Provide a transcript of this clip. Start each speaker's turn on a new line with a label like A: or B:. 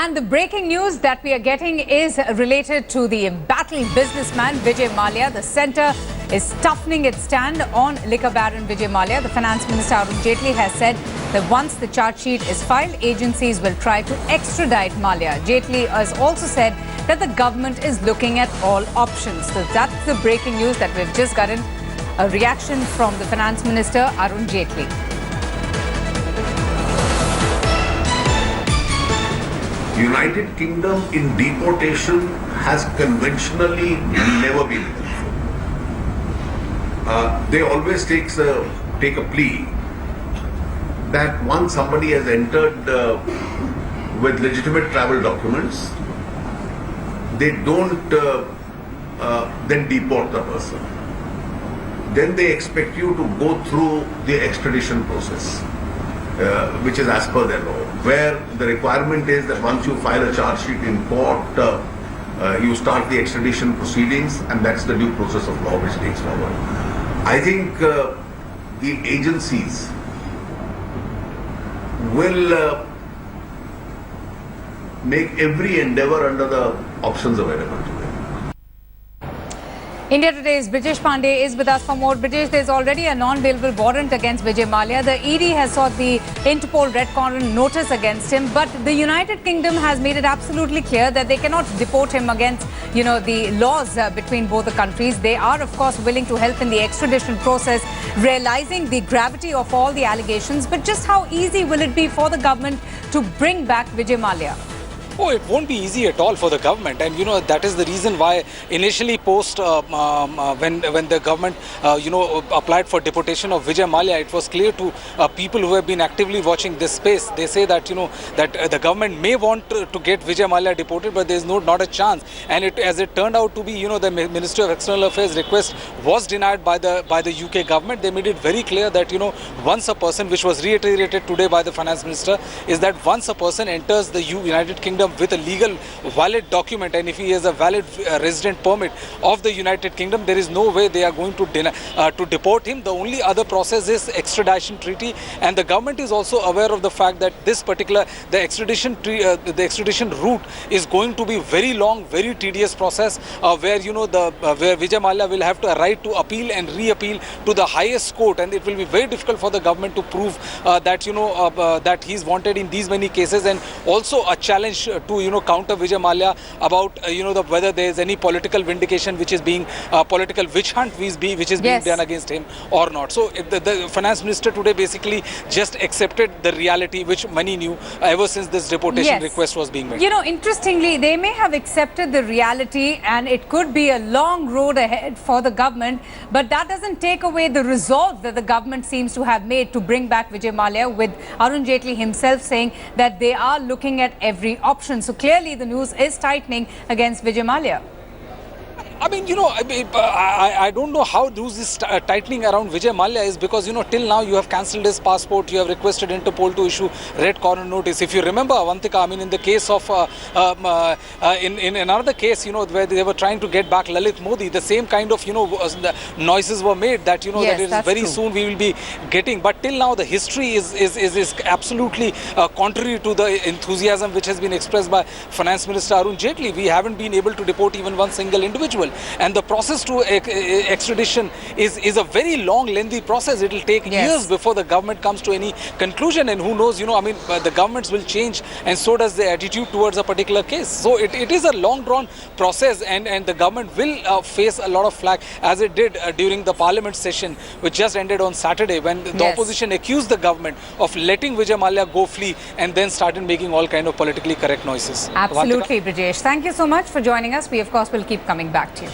A: And the breaking news that we are getting is related to the embattled businessman Vijay Mallya. The centre is toughening its stand on liquor baron Vijay Mallya. The Finance Minister Arun Jaitely has said that once the charge sheet is filed, agencies will try to extradite Mallya. Jaitely has also said that the government is looking at all options. So that's the breaking news that we've just gotten. A reaction from the Finance Minister Arun Jaitly.
B: United Kingdom in deportation has conventionally never been. They always take a plea that once somebody has entered with legitimate travel documents, they don't then deport the person. Then they expect you to go through the extradition process, which is as per their law, where the requirement is that once you file a charge sheet in court, you start the extradition proceedings, and that's the due process of law which takes forward. I think the agencies will make every endeavor under the options available to them.
A: India Today's Brijesh Pandey is with us for more. Brijesh, there's already a non-bailable warrant against Vijay Mallya. The ED has sought the Interpol Red Corner notice against him, but the United Kingdom has made it absolutely clear that they cannot deport him against, the laws between both the countries. They are, of course, willing to help in the extradition process, realizing the gravity of all the allegations. But just how easy will it be for the government to bring back Vijay Mallya?
C: Oh, it won't be easy at all for the government, and that is the reason why initially post when the government applied for deportation of Vijay Mallya, it was clear to people who have been actively watching this space. They say that that the government may want to get Vijay Mallya deported, but there is not a chance. And as it turned out to be, the Ministry of External Affairs request was denied by the UK government. They made it very clear that once a person, which was reiterated today by the Finance Minister, is that once a person enters the United Kingdom with a legal valid document, and if he has a valid resident permit of the United Kingdom, there is no way they are going to deport him. The only other process is extradition treaty, and the government is also aware of the fact that this particular the extradition route is going to be very long, very tedious process, where where Vijay Mallya will have to right to appeal and re-appeal to the highest court, and it will be very difficult for the government to prove that that he's wanted in these many cases, and also a challenge to counter Vijay Mallya about whether there is any political vindication which is being political witch hunt which is being done against him or not. So the Finance Minister today basically just accepted the reality which many knew ever since this deportation request was being made.
A: Interestingly, they may have accepted the reality, and it could be a long road ahead for the government, but that doesn't take away the resolve that the government seems to have made to bring back Vijay Mallya, with Arun Jaitly himself saying that they are looking at every option. So clearly the news is tightening against Vijay Mallya.
C: I mean, I don't know how news is tightening around Vijay Mallya is, because, till now you have cancelled his passport, you have requested Interpol to issue red corner notice. If you remember, Avantika, I mean, in the case of, in another case, where they were trying to get back Lalit Modi, the same kind of, noises were made that, that it is very soon we will be getting. But till now, the history is absolutely contrary to the enthusiasm which has been expressed by Finance Minister Arun Jaitly. We haven't been able to deport even one single individual. And the process to extradition is a very long, lengthy process. It will take years before the government comes to any conclusion. And who knows, the governments will change, and so does the attitude towards a particular case. So it is a long-drawn process, and the government will face a lot of flack, as it did during the parliament session, which just ended on Saturday, when the opposition accused the government of letting Vijay Mallya go flee, and then started making all kind of politically correct noises.
A: Absolutely, Brijesh. Thank you so much for joining us. We, of course, will keep coming back to you.